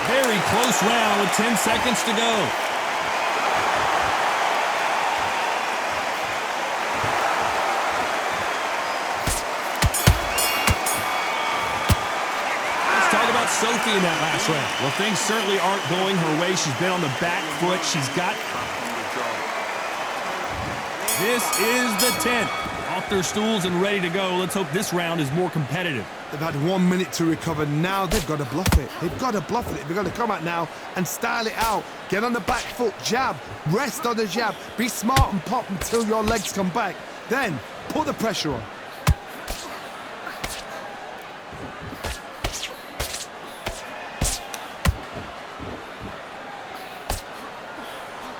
Very close round with 10 seconds to go. Sophie in that last round. Well, things certainly aren't going her way. She's been on the back foot. She's got... This is the 10th. Off their stools and ready to go. Let's hope this round is more competitive. They've had 1 minute to recover. Now they've got to bluff it. They've got to bluff it. They've got to come out now and style it out. Get on the back foot, jab, rest on the jab. Be smart and pop until your legs come back. Then put the pressure on.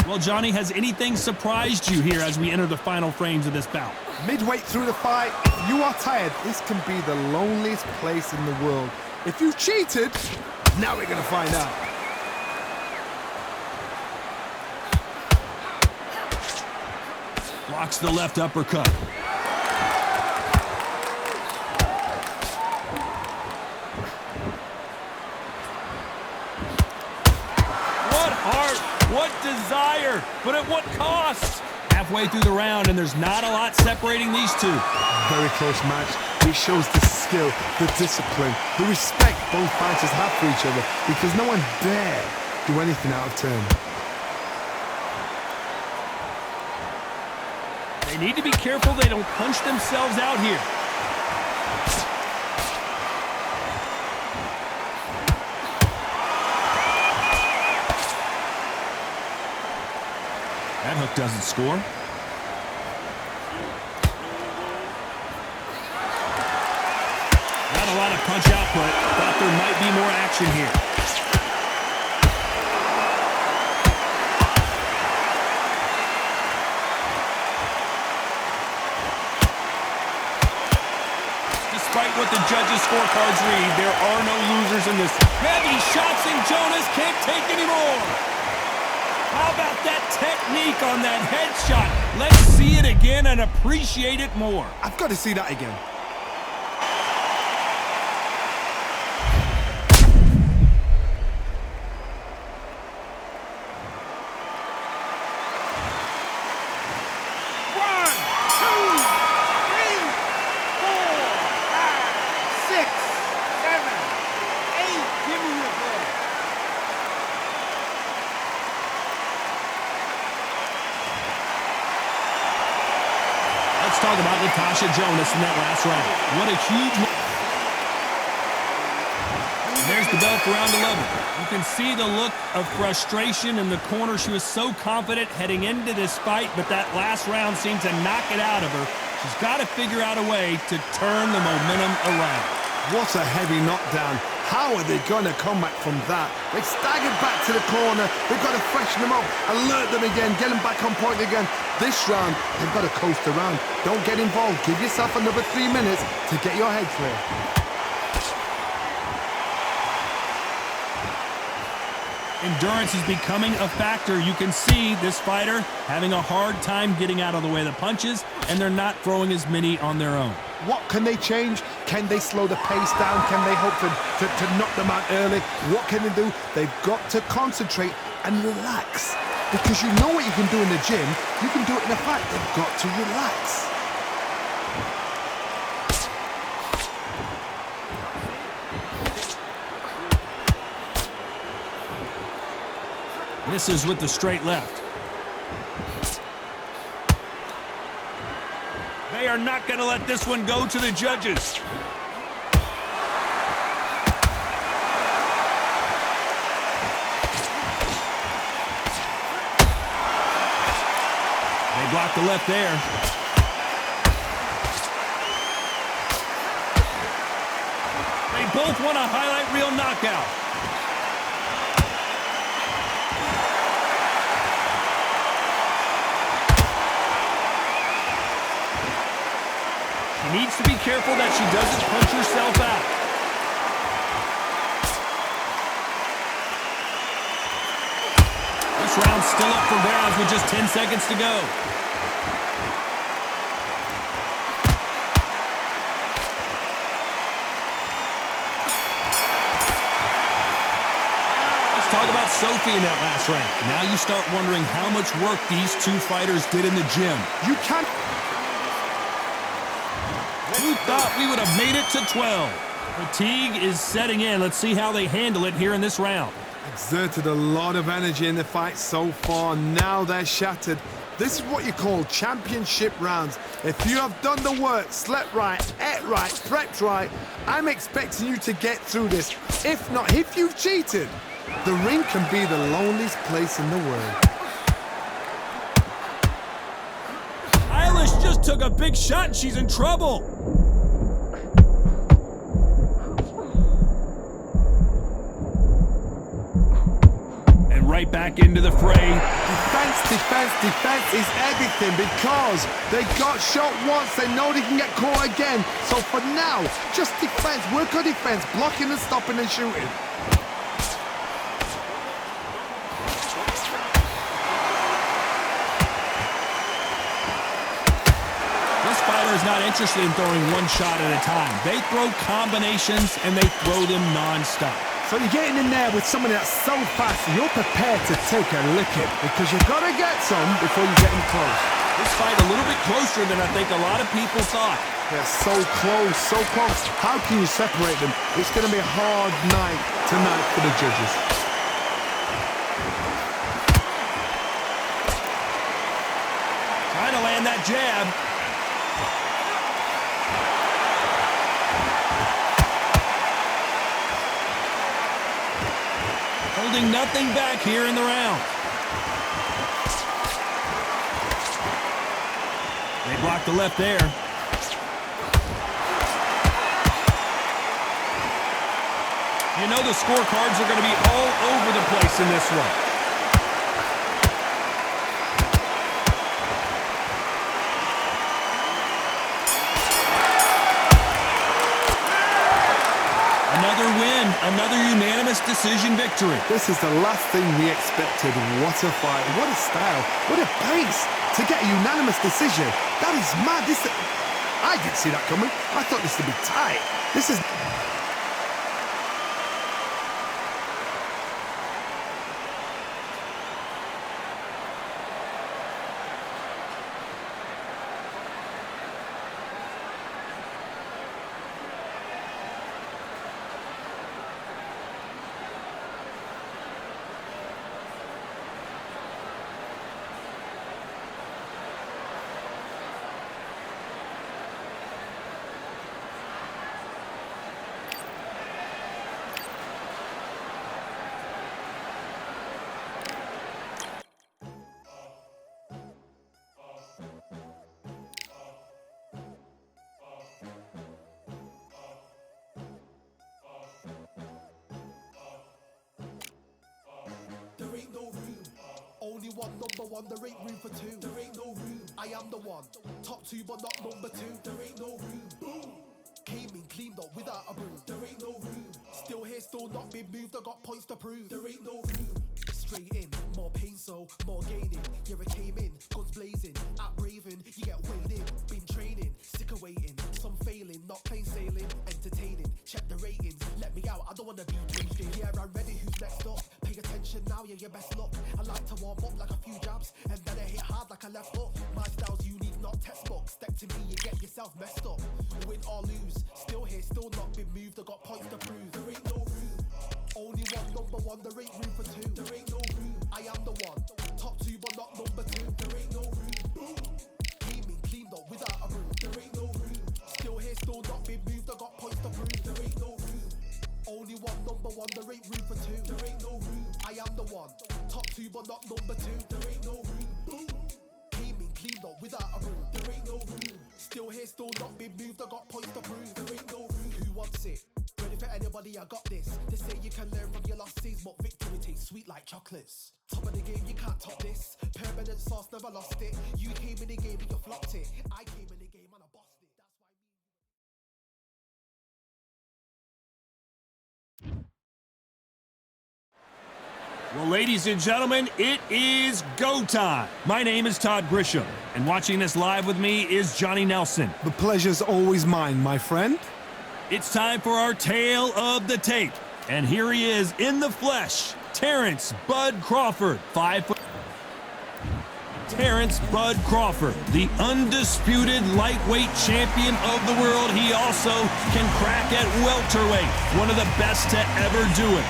Well, Johnny, has anything surprised you here as we enter the final frames of this bout? Midway through the fight, if you are tired, this can be the loneliest place in the world. If you cheated, now we're going to find out. Blocks the left uppercut. What heart, what desire, but at what cost? Halfway through the round, and there's not a lot separating these two. Very close match. It shows the skill, the discipline, the respect both fighters have for each other, because no one dare do anything out of turn. They need to be careful they don't punch themselves out here. That hook doesn't score. Not a lot of punch output. Thought there might be more action here. Despite what the judges' scorecards read, there are no losers in this. Heavy shots, and Jonas can't take anymore. How about that technique on that headshot? Let's see it again and appreciate it more. I've got to see that again. Let's talk about Natasha Jonas in that last round. What a huge... And there's the bell for round 11. You can see the look of frustration in the corner. She was so confident heading into this fight, but that last round seemed to knock it out of her. She's got to figure out a way to turn the momentum around. What a heavy knockdown. How are they going to come back from that? They staggered back to the corner. They've got to freshen them up, alert them again, get them back on point again. This round, they've got to coast around. Don't get involved. Give yourself another 3 minutes to get your head clear. Endurance is becoming a factor. You can see this fighter having a hard time getting out of the way of the punches, and they're not throwing as many on their own. What can they change? Can they slow the pace down? Can they hope to knock them out early? What can they do? They've got to concentrate and relax. Because you know what you can do in the gym, you can do it in a fight. They've got to relax. Misses with the straight left. They are not going to let this one go to the judges. They block the left there. They both want a highlight reel knockout. She needs to be careful that she doesn't punch herself out. This round's still up for grabs with just 10 seconds to go. talk about Sophie in that last round. Now you start wondering how much work these two fighters did in the gym. You can't... Who thought we would have made it to 12? Fatigue is setting in. Let's see how they handle it here in this round. Exerted a lot of energy in the fight so far. Now they're shattered. This is what you call championship rounds. If you have done the work, slept right, ate right, prepped right, I'm expecting you to get through this. If not, if you've cheated, the ring can be the loneliest place in the world. Eilish just took a big shot and she's in trouble. And right back into the fray. Defense is everything because they got shot once, they know they can get caught again. So for now, just defense, work on defense, blocking and stopping and shooting. This fighter is not interested in throwing one shot at a time. They throw combinations and they throw them non-stop. So you're getting in there with someone that's so fast, you're prepared to take a licking because you've got to get some before you get in close. This fight a little bit closer than I think a lot of people thought. They're so close, so close. How can you separate them? It's going to be a hard night tonight for the judges. Trying to land that jab. Holding nothing back here in the round. They blocked the left there. You know the scorecards are going to be all over the place in this one. Another win, another unanimous decision victory. This is the last thing we expected. What a fight, what a style, what a pace to get a unanimous decision. That is mad. I didn't see that coming. I thought this would be tight. This is... There ain't no room. Only one, number one. There ain't room for two. There ain't no room. I am the one. Top two, but not number two. There ain't no room. Boom. Came in, cleaned up without a broom. There ain't no room. Still here, still not been moved. I got points to prove. There ain't no room. Straight in, more pain, so more gaining. Yeah, I came in, guns blazing. At Raven, you get weighed in. Been training, sick of waiting. Some failing, not plain sailing. Entertaining, check the ratings. Let me out, I don't wanna be caged in. Yeah, I'm ready, who's next up? Pay attention now, yeah, your best luck. I like to warm up like a few jabs, and then I hit hard like a left hook. My style's unique, not textbook. Step to me, you get yourself messed up. Win or lose, still here, still not been moved. I got points to prove. There ain't no room. Only one, number one. There ain't room for two. There ain't no room. I am the one. Top two, but not number two. There ain't no room. Boom. Came in, cleaned up without a broom. There ain't no room. Still here, still not been moved. I got points to prove. There ain't no room. Only one, number one. There ain't room for two. There ain't no room. I am the one. Top two, but not number two. There ain't no room. Boom. Came in, cleaned up without a broom. There ain't no room. Still here, still not been moved. I got points to prove. There ain't no room. Who wants it? Ready for anybody, I got this. They say you can learn from your losses, but victory tastes sweet like chocolates. Top of the game, you can't top this. Permanent sauce, never lost it. You came in the game and you flopped it. I came in the game and I bossed it. That's why. Well, ladies and gentlemen, it is go time. My name is Todd Grisham, and watching this live with me is Johnny Nelson. The pleasure's always mine, my friend. It's time for our tale of the tape. And here he is in the flesh, Terrence Bud Crawford, 5 foot. Terrence Bud Crawford, the undisputed lightweight champion of the world. He also can crack at welterweight, one of the best to ever do it.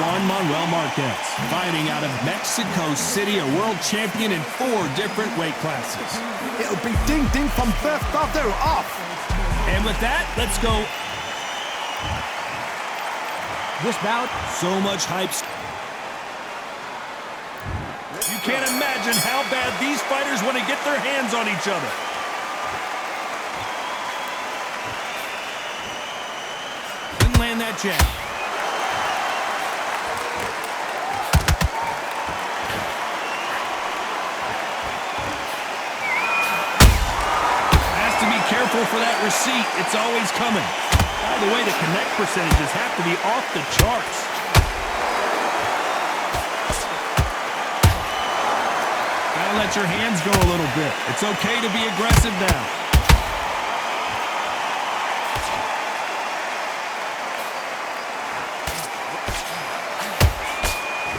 Juan Manuel Marquez, fighting out of Mexico City, a world champion in 4 different weight classes. It'll be ding-ding from first off. They're off. And with that, let's go. This bout, so much hype. You can't imagine how bad these fighters want to get their hands on each other. Didn't land that jab. Has to be careful for that receipt. It's always coming. By the way, the connect percentages have to be off the charts. Gotta let your hands go a little bit. It's okay to be aggressive now.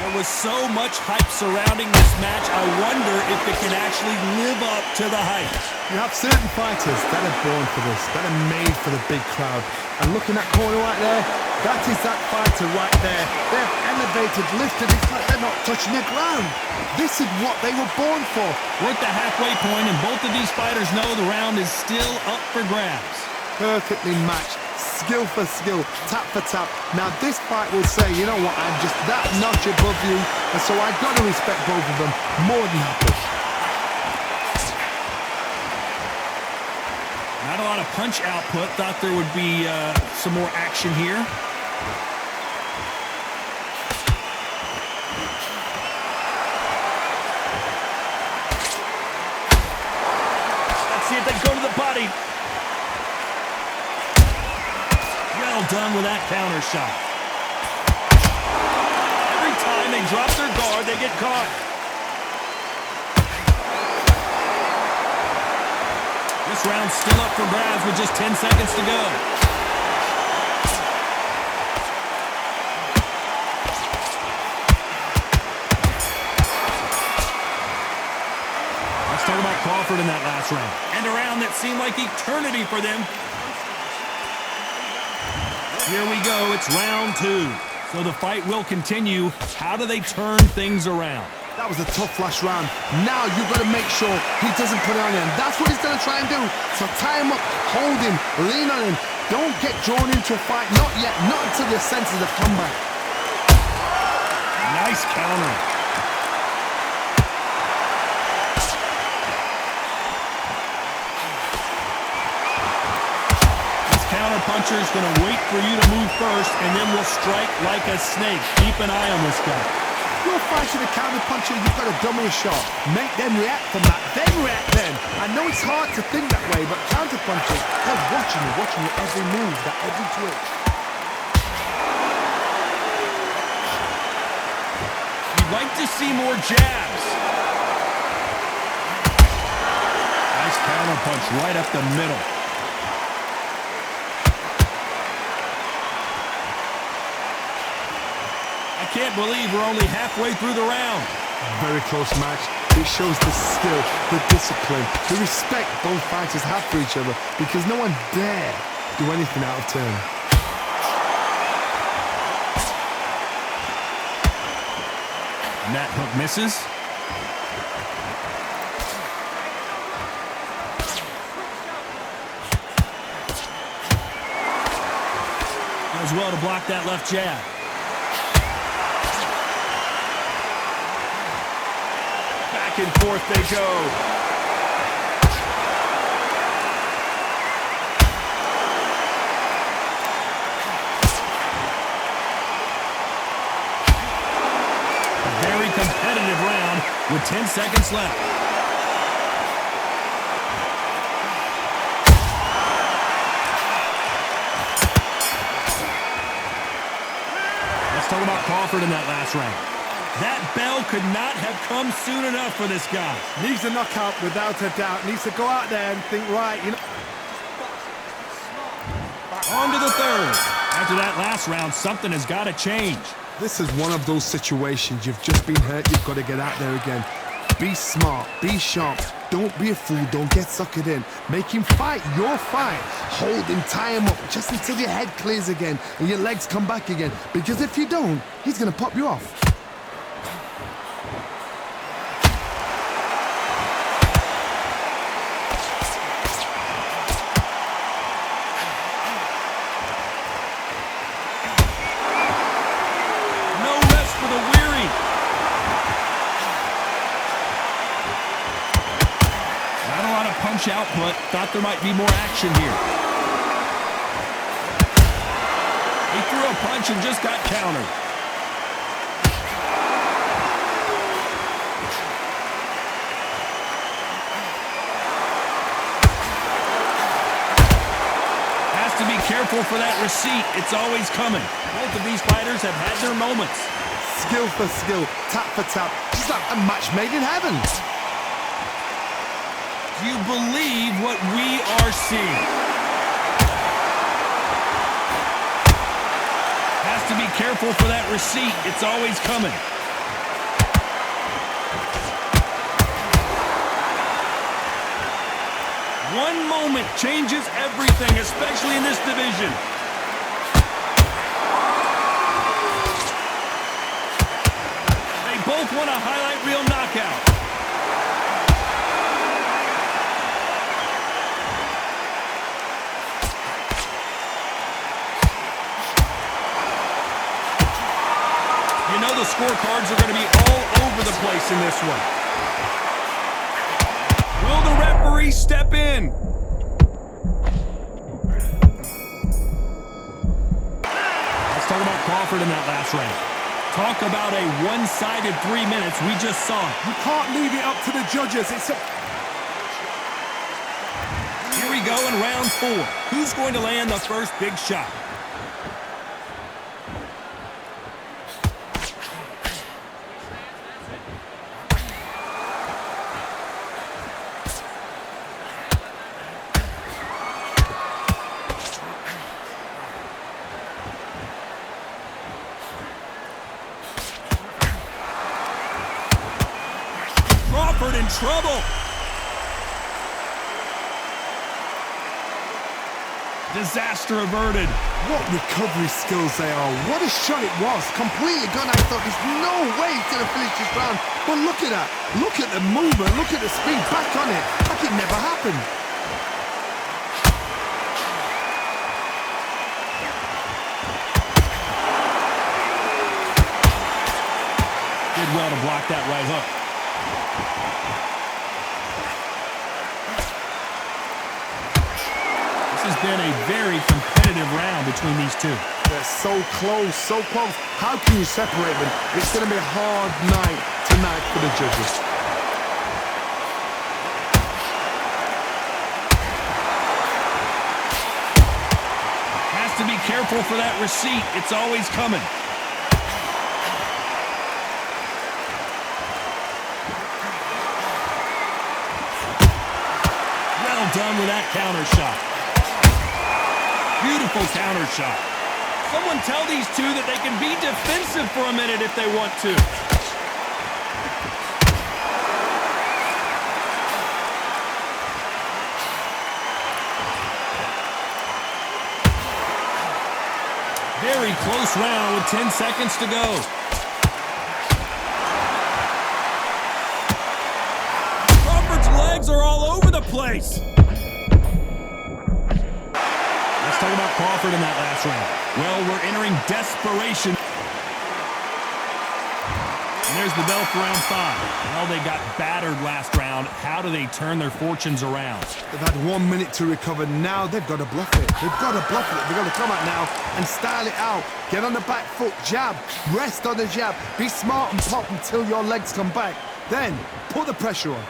There was so much hype surrounding this match, I wonder if it can actually live up to the hype. You have certain fighters that are born for this, that are made for the big crowd. And looking at corner right there, that is that fighter right there. They're elevated, lifted, it's like they're not touching the ground. This is what they were born for. We're at the halfway point, and both of these fighters know the round is still up for grabs. Perfectly matched, skill for skill, tap for tap. Now this fight will say, you know what, I'm just that notch above you, and so I've got to respect both of them more than happy. Not a lot of punch output. Thought there would be some more action here. Let's see if they go to the body. Well done with that counter shot. Every time they drop their guard, they get caught. This round's still up for grabs with just 10 seconds to go. Let's talk about Crawford in that last round. And a round that seemed like eternity for them. Here we go, it's round 2. So the fight will continue. How do they turn things around? That was a tough last round. Now you've got to make sure he doesn't put it on him. That's what he's going to try and do. So tie him up, hold him, lean on him. Don't get drawn into a fight. Not yet. Not until your senses have come back. Nice counter. This counter puncher is going to wait for you to move first, and then will strike like a snake. Keep an eye on this guy. You're fighting a counter puncher, you've got to dummy a shot. Make them react from that, then react then. I know it's hard to think that way, but counter punchers, they're watching you every move, that every twitch. You'd like to see more jabs. Nice counter punch right up the middle. I can't believe we're only halfway through the round. Very close match. It shows the skill, the discipline, the respect both fighters have for each other, because no one dare do anything out of turn. And that hook misses. Does well to block that left jab. Back and forth they go. A very competitive round with 10 seconds left. Let's talk about Crawford in that last round. That bell could not have come soon enough for this guy. Needs a knockout without a doubt. Needs to go out there and think, right, you know. On to the third. After After that last round, something has got to change. This is one of those situations. You've just been hurt. You've got to get out there again. Be smart. Be sharp. Don't be a fool. Don't get suckered in. Make him fight your fight. Hold him. Tie him up just until your head clears again and your legs come back again. Because if you don't, he's going to pop you off. Output, thought there might be more action here. He threw a punch and just got countered. Has to be careful for that receipt. It's always coming. Both of these fighters have had their moments. Skill for skill, tap for tap, just like a match made in heaven. Do you believe what we are seeing? Has to be careful for that receipt. It's always coming. One moment changes everything, especially in this division. They both want a highlight reel knockout. The scorecards are going to be all over the place in this one. Will the referee step in? Let's talk about Crawford in that last round. Talk about a one-sided 3 minutes. We just saw it. You can't leave it up to the judges. Here we go in round 4. Who's going to land the first big shot? In trouble. Disaster averted. What recovery skills they are. What a shot it was. Completely gone. I thought there's no way he's going to finish this round. But look at that. Look at the movement. Look at the speed. Back on it. Like it never happened. Did well to block that right hook. This has been a very competitive round between these two. They're so close, so close. How can you separate them? It's going to be a hard night tonight for the judges. Has to be careful for that receipt. It's always coming. Well done with that counter shot. Beautiful counter shot. Someone tell these two that they can be defensive for a minute if they want to. Very close round with 10 seconds to go. Crawford's legs are all over the place. Talk about Crawford in that last round. Well, we're entering desperation. And there's the bell for round 5. Well, they got battered last round. How do they turn their fortunes around? They've had 1 minute to recover. Now they've got to bluff it. They've got to bluff it. They've got to come out now and style it out. Get on the back foot, jab, rest on the jab. Be smart and pop until your legs come back. Then, put the pressure on.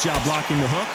Job blocking the hook.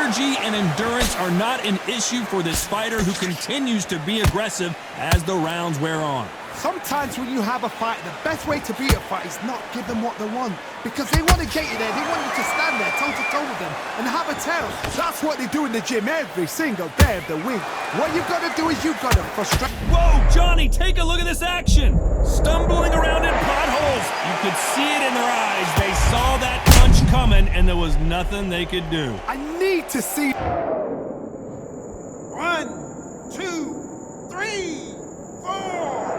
Energy and endurance are not an issue for this fighter who continues to be aggressive as the rounds wear on. Sometimes when you have a fight, the best way to beat a fight is not give them what they want. Because they want to get you there, they want you to stand there toe-to-toe with them and have a tell. That's what they do in the gym every single day of the week. What you've got to do is you've got to frustrate... Whoa, Johnny, take a look at this action. Stumbling around in potholes. You could see it in their eyes. They saw that punch coming, and there was nothing they could do. I need to see... 1, 2, 3, 4.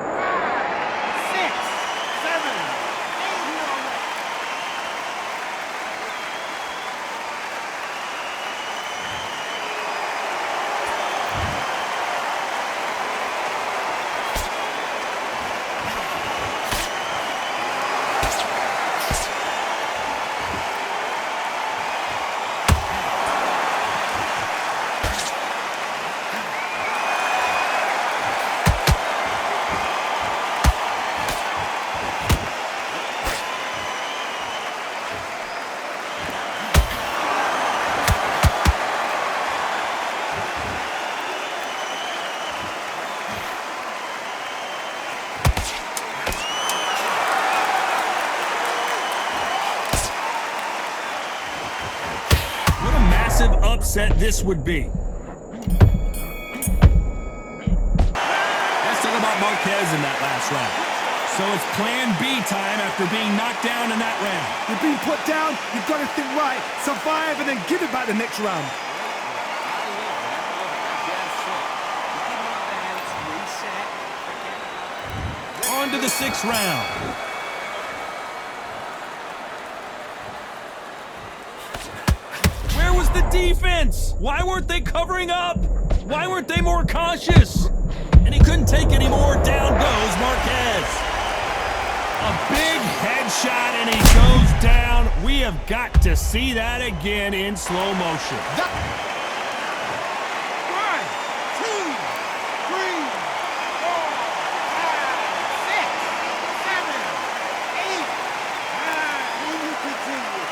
Upset this would be. Let's talk about Marquez in that last round. So it's plan B time after being knocked down in that round. You've been put down, you've got to think right, survive, and then give it back the next round. On to the 6th round. Where was the defense? Why weren't they covering up? Why weren't they more cautious? And he couldn't take any more. Down goes Marquez. A big headshot, and he goes down. We have got to see that again in slow motion. 1, 2, 3, 4, 5, 6, 7, 8, 9. Then you continue.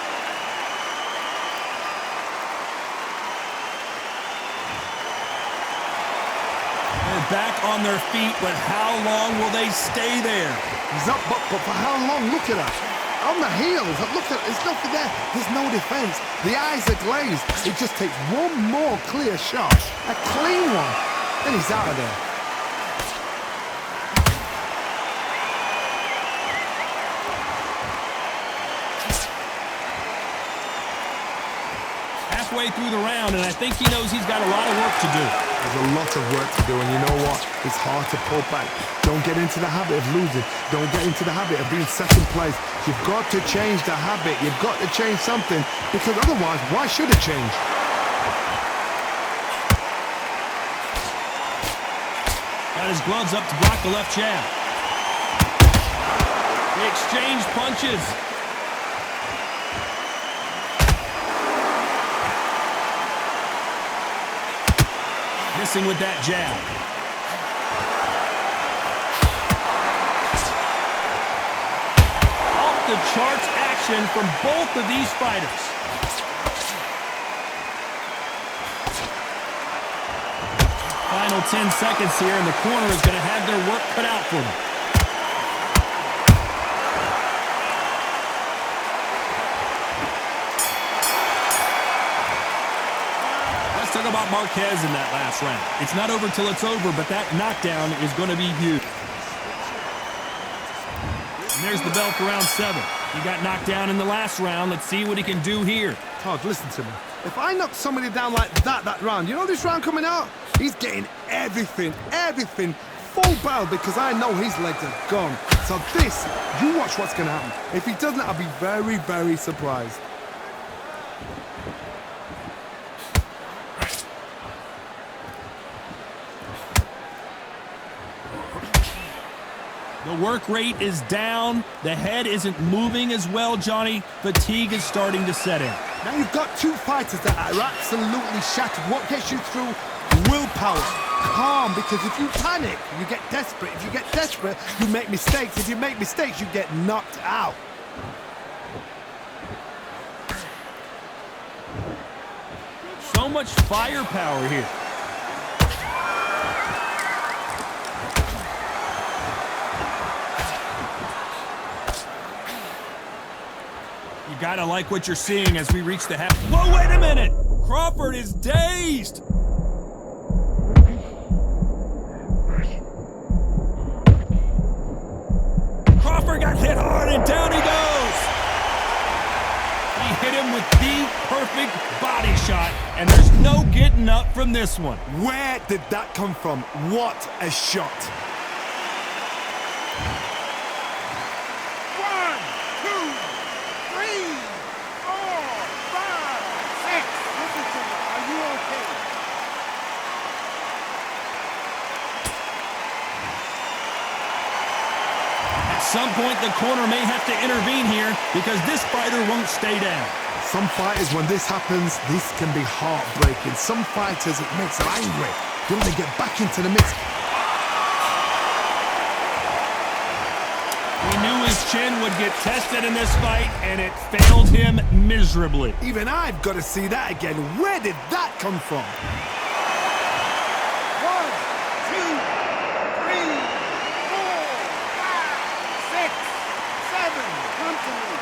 They're back on their feet, but how long will they stay there? He's up, but for how long? Look at that. On the heels, look at, there's nothing there. There's no defense. The eyes are glazed. It just takes one more clear shot, a clean one, then he's out of there. Halfway through the round, and I think he knows he's got a lot of work to do. There's a lot of work to do, and you know what? It's hard to pull back. Don't get into the habit of losing. Don't get into the habit of being second place. You've got to change the habit. You've got to change something, because otherwise, why should it change? Got his gloves up to block the left jab. They exchange punches. Missing with that jab. Off the charts action from both of these fighters. Final 10 seconds here, and the corner is going to have their work cut out for them. Let's talk about Marquez in that last round. It's not over till it's over, but that knockdown is going to be huge. And there's the bell for round 7. He got knocked down in the last round. Let's see what he can do here. Todd, listen to me. If I knock somebody down like that round, you know this round coming out? He's getting everything, full barrel, because I know his legs are gone. So this, you watch what's going to happen. If he doesn't, I'll be very, very surprised. The work rate is down. The head isn't moving as well, Johnny. Fatigue is starting to set in. Now you've got two fighters that are absolutely shattered. What gets you through? Willpower. Calm, because if you panic, you get desperate. If you get desperate, you make mistakes. If you make mistakes, you get knocked out. So much firepower here. You gotta like what you're seeing as we reach the half. Whoa, wait a minute! Crawford is dazed! Crawford got hit hard and down he goes! He hit him with the perfect body shot, and there's no getting up from this one. Where did that come from? What a shot. 1, 2, 3, 4, 5, 6. Listen to me. Are you okay? At some point, the corner may have to intervene here because this fighter won't stay down. Some fighters, when this happens, this can be heartbreaking. Some fighters, it makes them angry. They want to get back into the mix. We knew his chin would get tested in this fight, and it failed him miserably. Even I've got to see that again. Where did that come from? 1, 2, 3, 4, 5, 6, 7. Come to me.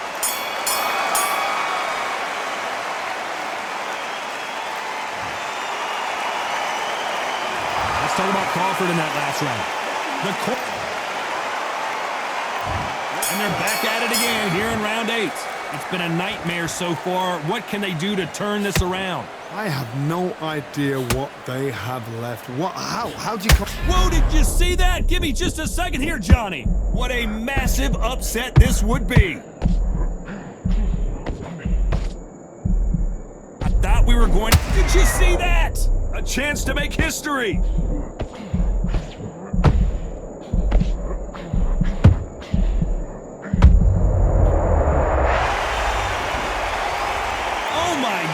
Let's talk about Crawford in that last round. And they're back at it again here in round 8. It's been a nightmare so far. What can they do to turn this around? I have no idea what they have left. How do you come? Whoa, did you see that? Give me just a second here, Johnny. What a massive upset this would be. I thought we were going... Did you see that? A chance to make history.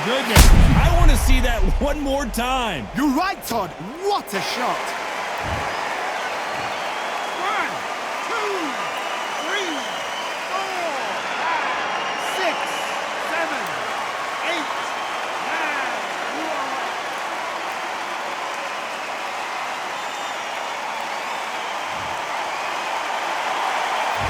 Goodness, I want to see that one more time. You're right, Todd. What a shot. 1, 2, 3, 4, 5, 6, 7, 8, 9. You are right.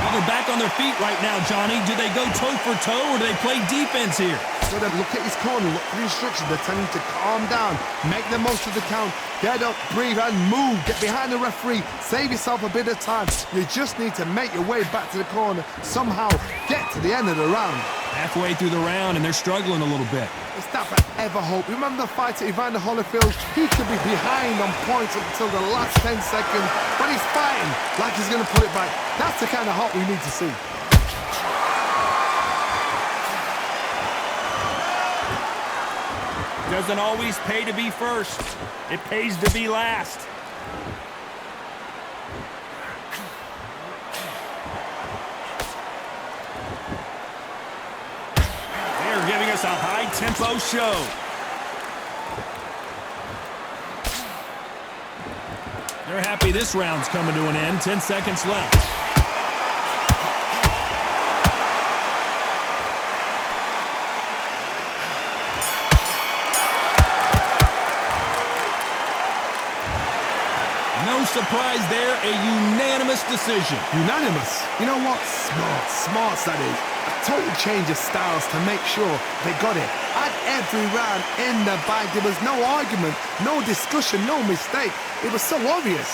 Well, they're back on their feet right now, Johnny. Do they go toe for toe or do they play defense here? So then look at his corner, look for the instructions. They're telling him to calm down, make the most of the count, get up, breathe, and move. Get behind the referee, save yourself a bit of time. You just need to make your way back to the corner, somehow get to the end of the round. Halfway through the round, and they're struggling a little bit. Is that forever hope? Remember the fighter Evander Holyfield? He could be behind on points until the last 10 seconds, but he's fighting like he's going to pull it back. That's the kind of hope we need to see. Doesn't always pay to be first. It pays to be last. They're giving us a high-tempo show. They're happy this round's coming to an end. 10 seconds left. No surprise there, a unanimous decision. Unanimous? You know what? Smarts that is. A total change of styles to make sure they got it. At every round in the bag, there was no argument, no discussion, no mistake. It was so obvious.